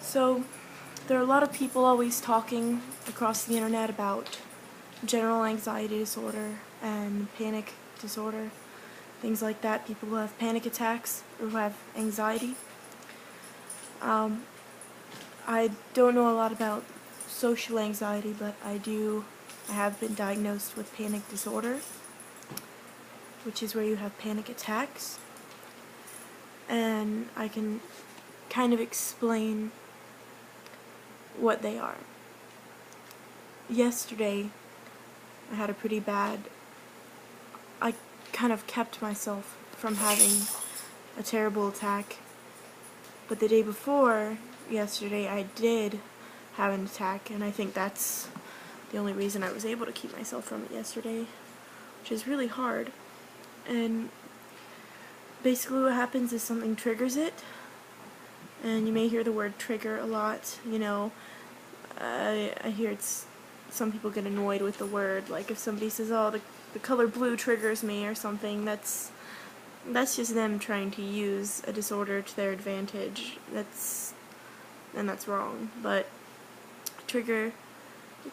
So, there are a lot of people always talking across the internet about general anxiety disorder and panic disorder, things like that. People who have panic attacks or who have anxiety. I don't know a lot about social anxiety, but I have been diagnosed with panic disorder, which is where you have panic attacks. And I can kind of explain what they are. Yesterday, I kind of kept myself from having a terrible attack, but the day before yesterday I did have an attack, and I think that's the only reason I was able to keep myself from it yesterday, which is really hard. And basically what happens is something triggers it, and you may hear the word trigger a lot. I hear some people get annoyed with the word, like if somebody says, oh, the color blue triggers me or something, that's just them trying to use a disorder to their advantage. That's wrong. But trigger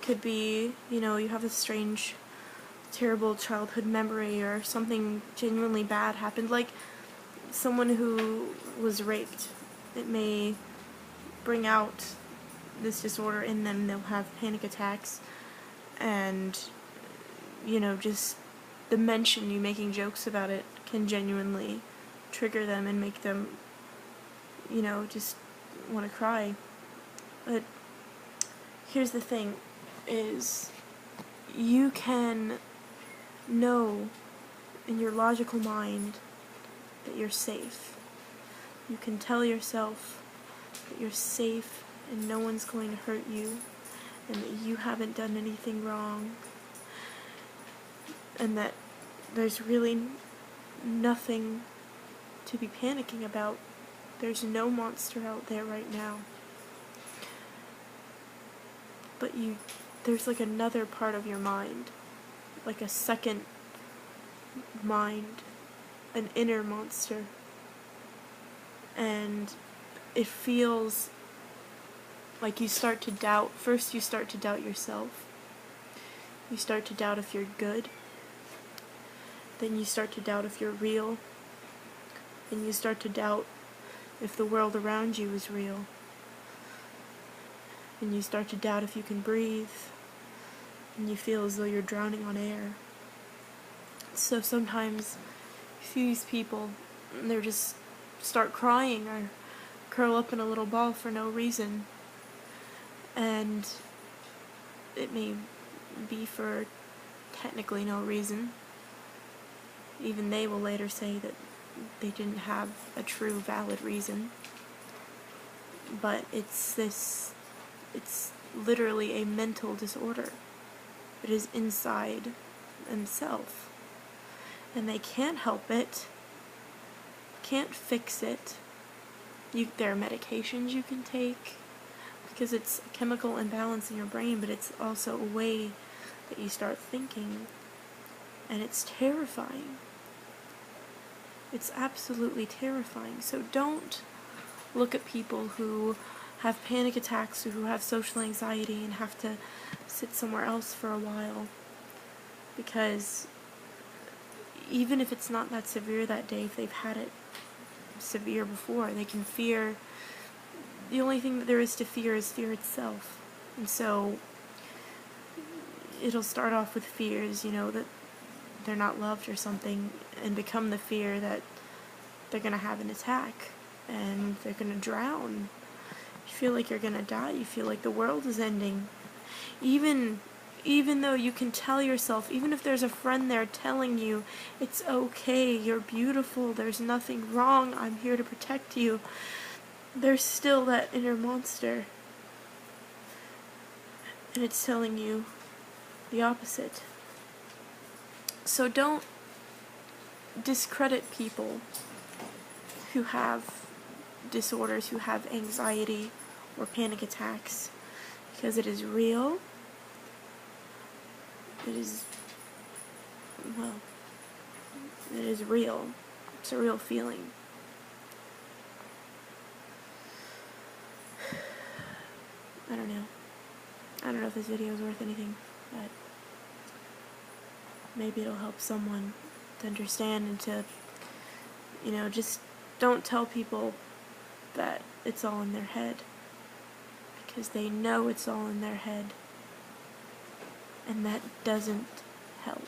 could be, you have a strange, terrible childhood memory or something genuinely bad happened, like someone who was raped. It may bring out this disorder in them. They'll have panic attacks, and just the mention, you making jokes about it, can genuinely trigger them and make them just want to cry. But here's the thing, is you can know in your logical mind that you're safe. You can tell yourself that you're safe and no one's going to hurt you, and that you haven't done anything wrong, and that there's really nothing to be panicking about. There's no monster out there right now. But there's like another part of your mind, like a second mind, an inner monster. And it feels like you start to doubt. First you start to doubt yourself. You start to doubt if you're good. Then you start to doubt if you're real. And you start to doubt if the world around you is real. And you start to doubt if you can breathe. And you feel as though you're drowning on air. So sometimes you see these people, and they just start crying or curl up in a little ball for no reason. And it may be for technically no reason. Even they will later say that they didn't have a true, valid reason. But it's literally a mental disorder. It is inside themselves. And they can't help it, can't fix it. There are medications you can take, because it's a chemical imbalance in your brain, but it's also a way that you start thinking, and it's terrifying. It's absolutely terrifying. So don't look at people who have panic attacks or who have social anxiety and have to sit somewhere else for a while, because even if it's not that severe that day, if they've had it severe before, they can fear. The only thing that there is to fear is fear itself. And so it'll start off with fears, that they're not loved or something, and become the fear that they're going to have an attack and they're going to drown. You feel like you're going to die. You feel like the world is ending. Even though you can tell yourself, even if there's a friend there telling you, it's okay, you're beautiful, there's nothing wrong, I'm here to protect you, there's still that inner monster. And it's telling you the opposite. So don't discredit people who have disorders, who have anxiety or panic attacks, because it is real. It is real. It's a real feeling. I don't know. I don't know if this video is worth anything, but maybe it'll help someone to understand and to, just don't tell people that it's all in their head, because they know it's all in their head, and that doesn't help.